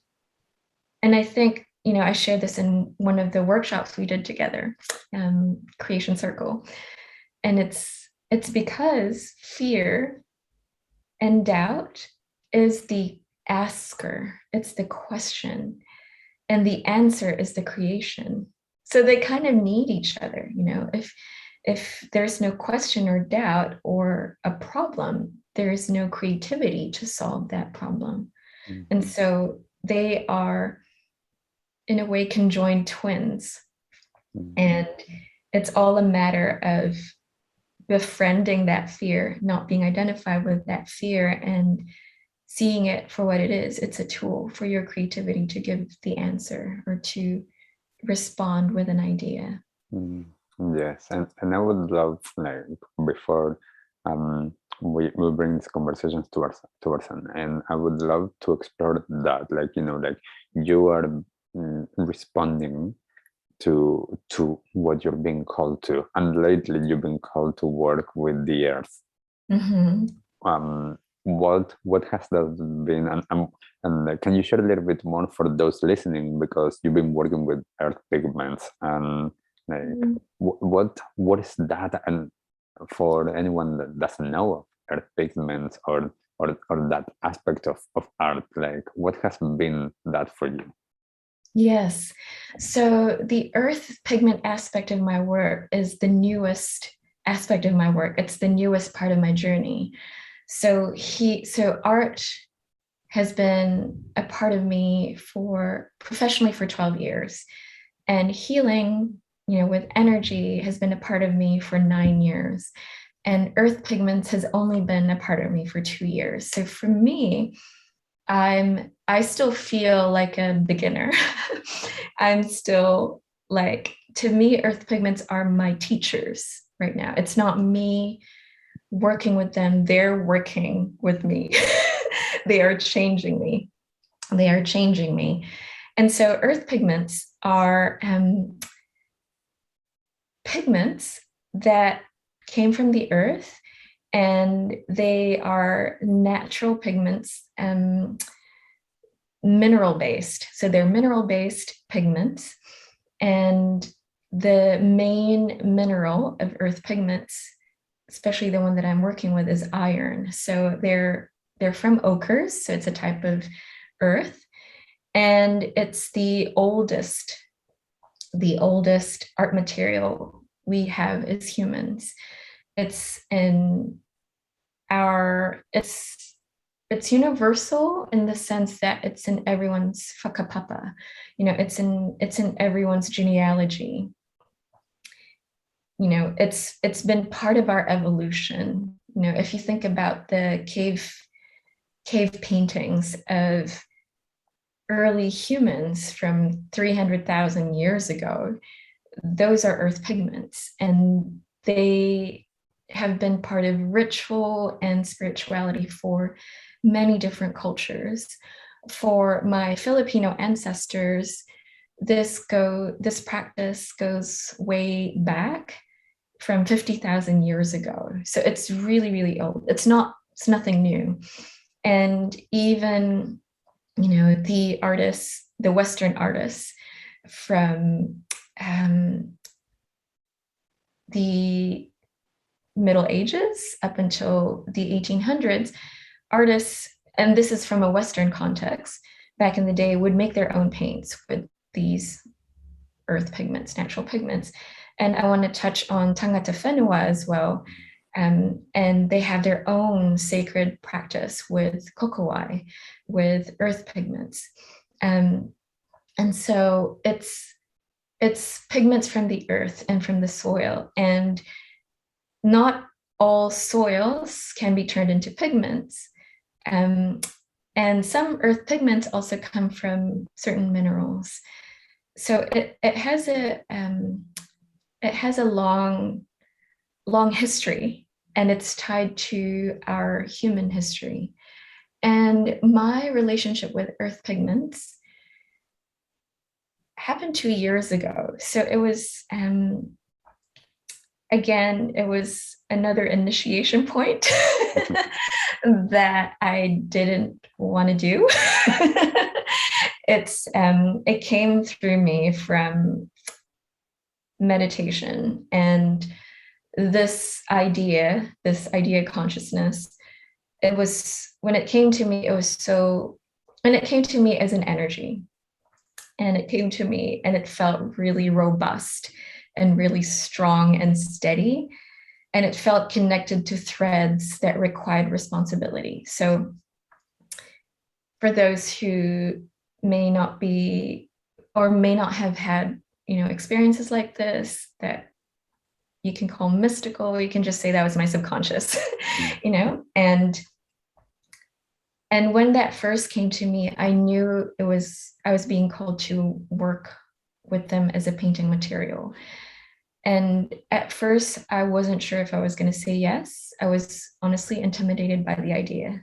I think, I shared this in one of the workshops we did together, Creation Circle. And it's because fear and doubt is the asker, it's the question, and the answer is the creation. So they kind of need each other. If there's no question or doubt or a problem, there is no creativity to solve that problem. Mm-hmm. And so they are, in a way, conjoined twins. Mm-hmm. And it's all a matter of befriending that fear, not being identified with that fear, and seeing it for what it is. It's a tool for your creativity to give the answer or to respond with an idea. Mm. Yes, and I would love, like, before we bring these conversations towards an end, I would love to explore that, like, like you are responding to what you're being called to, and lately you've been called to work with the earth. Mm-hmm. What has that been, and can you share a little bit more for those listening, because you've been working with earth pigments, and like what is that, and for anyone that doesn't know of earth pigments or that aspect of art, like what has been that for you? Yes. So the earth pigment aspect of my work is the newest aspect of my work. It's the newest part of my journey. So art has been a part of me professionally for 12 years. And healing, with energy, has been a part of me for 9 years. And earth pigments has only been a part of me for 2 years. So for me, I still feel like a beginner. I'm still like, to me, earth pigments are my teachers right now. It's not me working with them, they're working with me. They are changing me. And so earth pigments are pigments that came from the earth, and they are natural pigments, mineral-based. So they're mineral-based pigments, and the main mineral of earth pigments, especially the one that I'm working with, is iron. So they're from ochres, so it's a type of earth, and it's the oldest art material we have as humans. It's universal in the sense that it's in everyone's whakapapa. It's in everyone's genealogy. It's been part of our evolution. If you think about the cave paintings of early humans from 300,000 years ago, those are earth pigments, and they have been part of ritual and spirituality for many different cultures. For my Filipino ancestors, this practice goes way back from 50,000 years ago. So it's really, really old. It's nothing new. And even, the artists, the Western artists from the Middle Ages up until the 1800s, artists, and this is from a Western context, back in the day, would make their own paints with these earth pigments, natural pigments. And I want to touch on Tangata Whenua as well. And they have their own sacred practice with kokowai, with earth pigments. And so it's pigments from the earth and from the soil. And not all soils can be turned into pigments. And some earth pigments also come from certain minerals. so it has a long history, and it's tied to our human history. And my relationship with earth pigments happened 2 years ago. So it was, again, it was another initiation point that I didn't want to do. It came through me from meditation, and this idea consciousness, it was, when it came to me, and it came to me as an energy, and it came to me and it felt really robust and really strong and steady, and it felt connected to threads that required responsibility. So for those who may not be, or may not have had, experiences like this that you can call mystical, you can just say that was my subconscious, and when that first came to me, I knew I was being called to work with them as a painting material. And at first, I wasn't sure if I was going to say yes. I was honestly intimidated by the idea.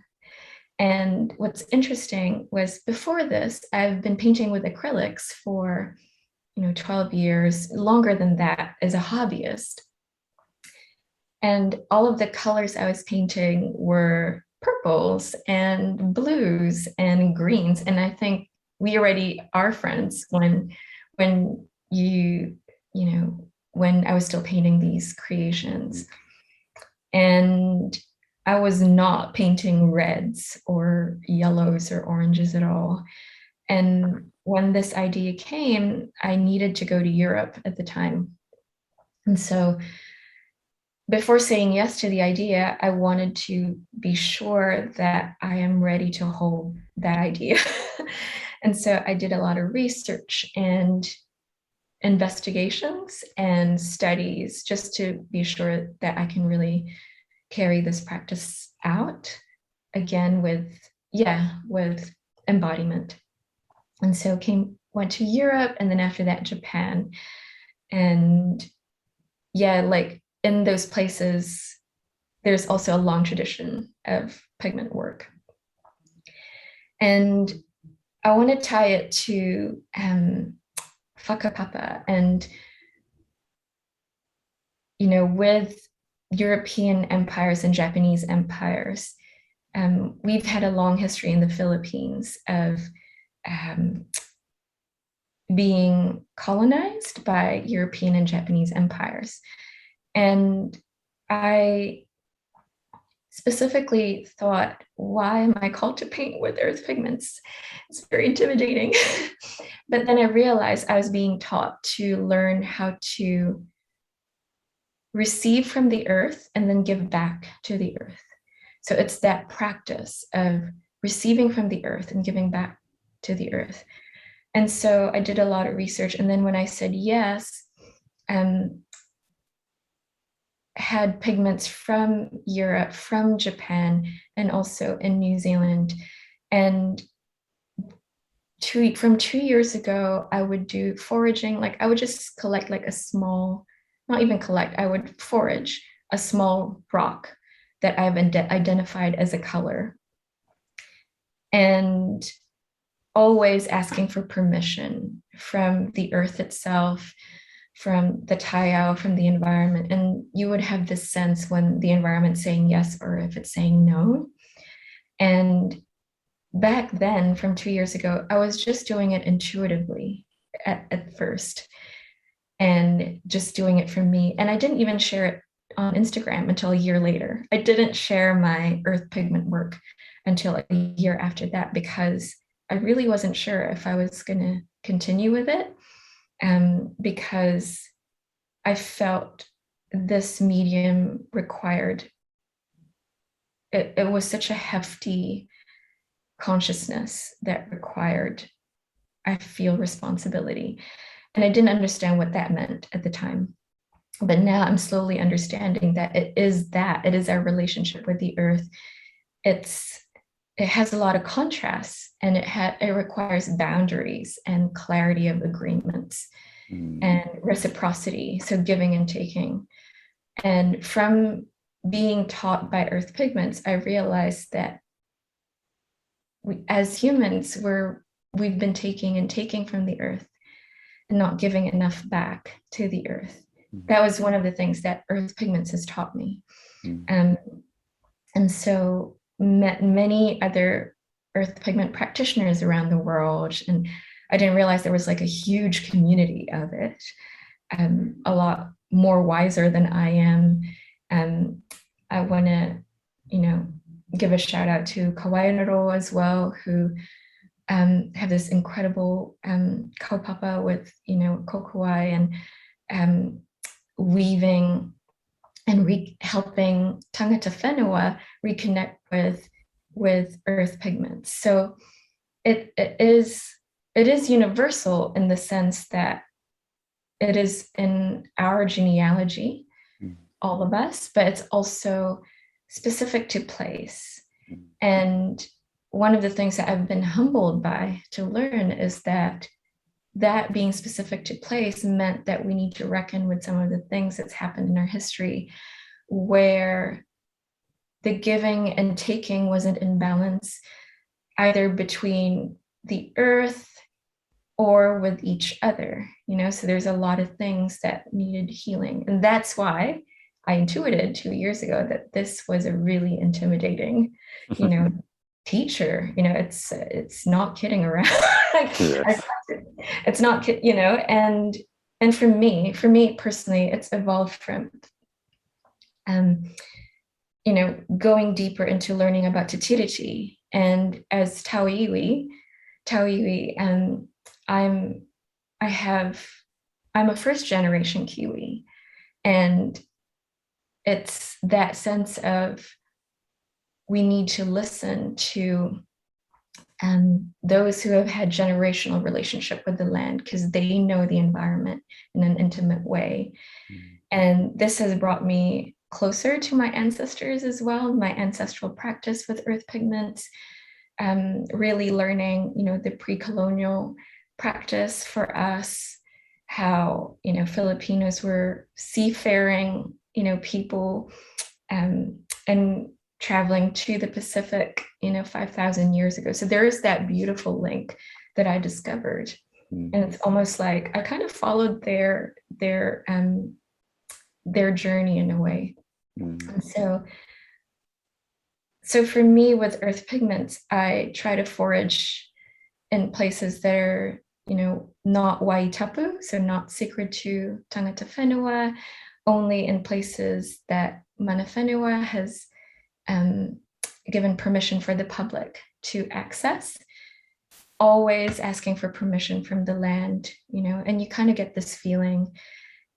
And what's interesting was, before this, I've been painting with acrylics for 12 years, longer than that, as a hobbyist. And all of the colors I was painting were purples and blues and greens. And I think we already are friends when when I was still painting these creations. And I was not painting reds or yellows or oranges at all. And when this idea came, I needed to go to Europe at the time. And so before saying yes to the idea, I wanted to be sure that I am ready to hold that idea. And so I did a lot of research and investigations and studies just to be sure that I can really carry this practice out, again with embodiment. And so went to Europe, and then after that Japan. And in those places, there's also a long tradition of pigment work. And I want to tie it to whakapapa, and with European empires and Japanese empires, we've had a long history in the Philippines of being colonized by European and Japanese empires. And I specifically thought, why am I called to paint with earth pigments? It's very intimidating. But then I realized I was being taught to learn how to receive from the earth and then give back to the earth. So it's that practice of receiving from the earth and giving back to the earth. And so I did a lot of research. And then when I said yes, had pigments from Europe, from Japan, and also in New Zealand. And from 2 years ago, I would do foraging. I would just collect a small, not even collect, I would forage a small rock that I've identified as a color. And always asking for permission from the earth itself, from the tayao, from the environment. And you would have this sense when the environment's saying yes or if it's saying no. And back then, from 2 years ago, I was just doing it intuitively at first, and just doing it for me. And I didn't even share it on Instagram until a year later. I didn't share my earth pigment work until a year after that, because I really wasn't sure if I was going to continue with it. Because I felt this medium required, it was such a hefty consciousness that required, I feel, responsibility. And I didn't understand what that meant at the time. But now I'm slowly understanding that it is our relationship with the earth. It's it has a lot of contrasts, and it requires boundaries and clarity of agreements and reciprocity, so giving and taking. And from being taught by earth pigments, I realized that as humans, we've been taking from the earth and not giving enough back to the earth. That was one of the things that earth pigments has taught me. And so met many other earth pigment practitioners around the world, and I didn't realize there was like a huge community of it, a lot more wiser than I am. I want to, give a shout out to Kawaii as well, who have this incredible kaupapa with, kokowai, and weaving and helping tangata whenua reconnect with earth pigments. So it is universal in the sense that it is in our genealogy, all of us, but it's also specific to place. And one of the things that I've been humbled by to learn is that being specific to place meant that we need to reckon with some of the things that's happened in our history where the giving and taking wasn't in balance, either between the earth or with each other, so there's a lot of things that needed healing. And that's why I intuited 2 years ago that this was a really intimidating, teacher. It's not kidding around. Yes. It's not, and for me personally, it's evolved from, going deeper into learning about Tatiriti. And as Tauiwi, I'm a first generation Kiwi, and it's that sense of we need to listen to those who have had generational relationship with the land, because they know the environment in an intimate way. And this has brought me closer to my ancestors as well, my ancestral practice with earth pigments, really learning, the pre-colonial practice for us, how, Filipinos were seafaring, people, and traveling to the Pacific, 5,000 years ago. So there is that beautiful link that I discovered. And it's almost like I kind of followed their journey in a way. And so for me with earth pigments, I try to forage in places that are, not waitapu, so not sacred to tangata whenua, only in places that mana whenua has given permission for the public to access, always asking for permission from the land, and you kind of get this feeling.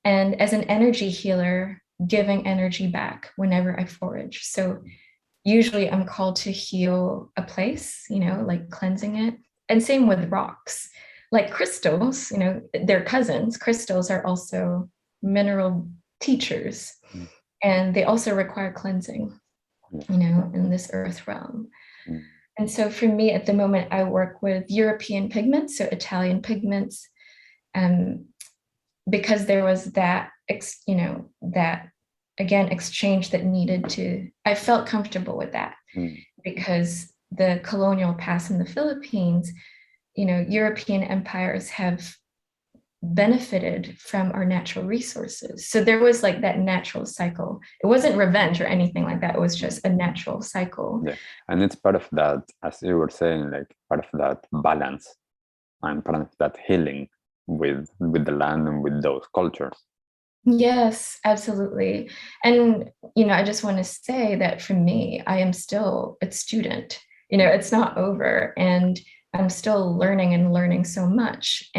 And as an energy healer, giving energy back whenever I forage. So usually I'm called to heal a place, like cleansing it. And same with rocks, like crystals, they're cousins. Crystals are also mineral teachers, and they also require cleansing, in this earth realm. And so for me at the moment, I work with European pigments, so Italian pigments, because there was that, that again, exchange that needed to, I felt comfortable with that because the colonial past in the Philippines, European empires have benefited from our natural resources. So there was like that natural cycle. It wasn't revenge or anything like that. It was just a natural cycle. Yeah. And it's part of that, as you were saying, like part of that balance and part of that healing with the land and with those cultures. Yes, absolutely. And, I just want to say that for me, I am still a student, it's not over, and I'm still learning so much.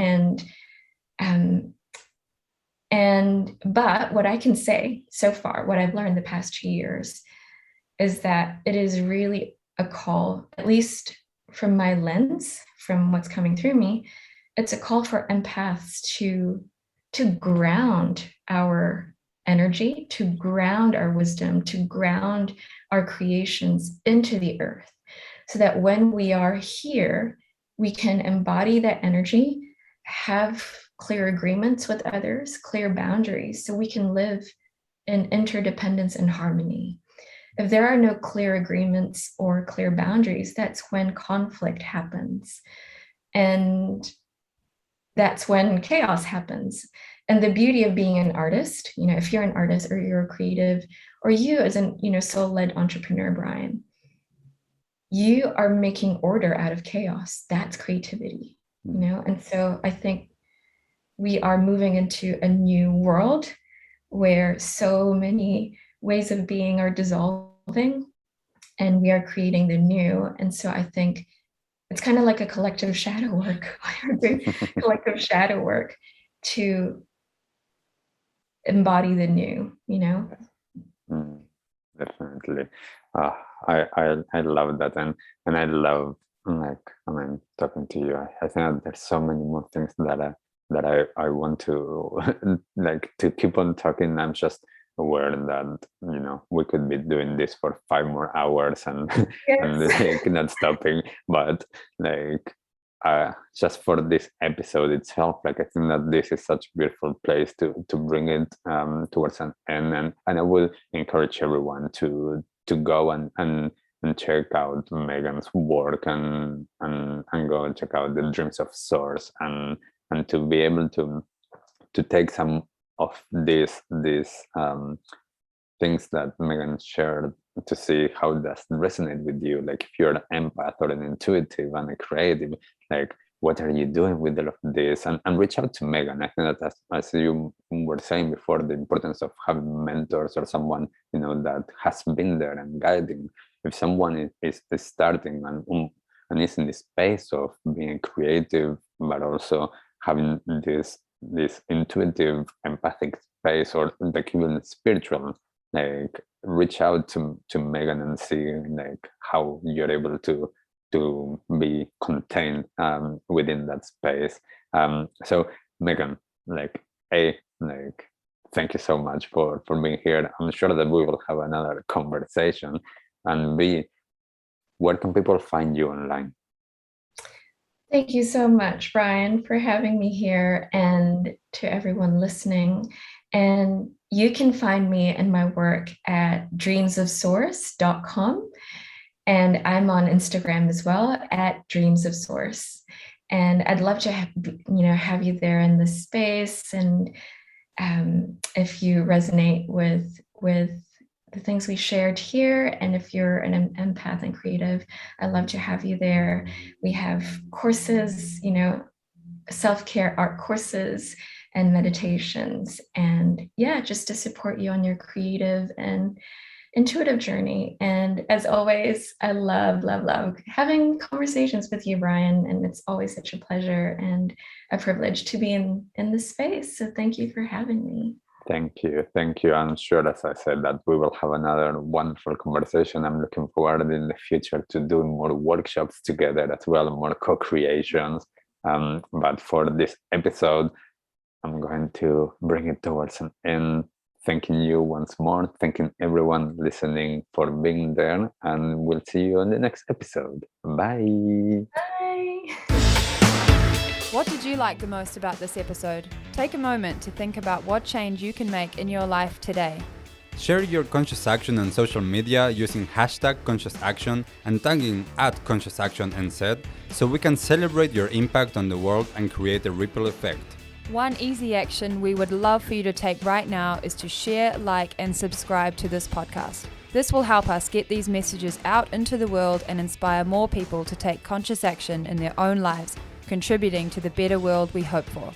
But what I can say so far, what I've learned the past 2 years, is that it is really a call, at least from my lens, from what's coming through me, it's a call for empaths to ground our energy, to ground our wisdom, to ground our creations into the earth. so that when we are here, we can embody that energy, have clear agreements with others, clear boundaries, so we can live in interdependence and harmony. If there are no clear agreements or clear boundaries, that's when conflict happens. And that's when chaos happens. And the beauty of being an artist, if you're an artist or you're a creative, or you as an, soul-led entrepreneur, Brian, you are making order out of chaos. That's creativity, And so I think we are moving into a new world where so many ways of being are dissolving and we are creating the new. And so I think it's kind of like a collective shadow work, collective shadow work to embody the new, Definitely. I love that, and I love, talking to you. I think that there's so many more things that I want to to keep on talking. I'm just aware that we could be doing this for 5 more hours and Yes. and not stopping. But just for this episode itself, I think that this is such a beautiful place to bring it towards an end, and I will encourage everyone to go and check out Meghan's work and go and check out the Dreams of Source and to be able to take some of these things that Meghan shared, to see how does it resonate with you. If you're an empath or an intuitive and a creative, what are you doing with all of this? And reach out to Meghan. I think that as you were saying before, the importance of having mentors or someone that has been there and guiding. If someone is starting and is in the space of being creative, but also having this intuitive, empathic space, or even spiritual, reach out to Meghan and see how you're able to be contained within that space. So Meghan, thank you so much for being here. I'm sure that we will have another conversation. And B, where can people find you online? Thank you so much, Brian, for having me here, and to everyone listening. And you can find me and my work at dreamsofsource.com. And I'm on Instagram as well at dreamsofsource. And I'd love to have you there in this space. And if you resonate with the things we shared here, and if you're an empath and creative, I'd love to have you there. We have courses, self-care art courses and meditations, and just to support you on your creative and intuitive journey. And as always, I love having conversations with you, Brian, and it's always such a pleasure and a privilege to be in this space. So thank you for having me. Thank you. I'm sure, as I said, that we will have another wonderful conversation. I'm looking forward in the future to doing more workshops together as well, more co-creations. But for this episode, I'm going to bring it towards an end. Thanking you once more, thanking everyone listening for being there, and we'll see you on the next episode. Bye. Bye. What did you like the most about this episode? Take a moment to think about what change you can make in your life today. Share your conscious action on social media using #ConsciousAction and tagging @ConsciousActionNZ so we can celebrate your impact on the world and create a ripple effect. One easy action we would love for you to take right now is to share, like, and subscribe to this podcast. This will help us get these messages out into the world and inspire more people to take conscious action in their own lives, contributing to the better world we hope for.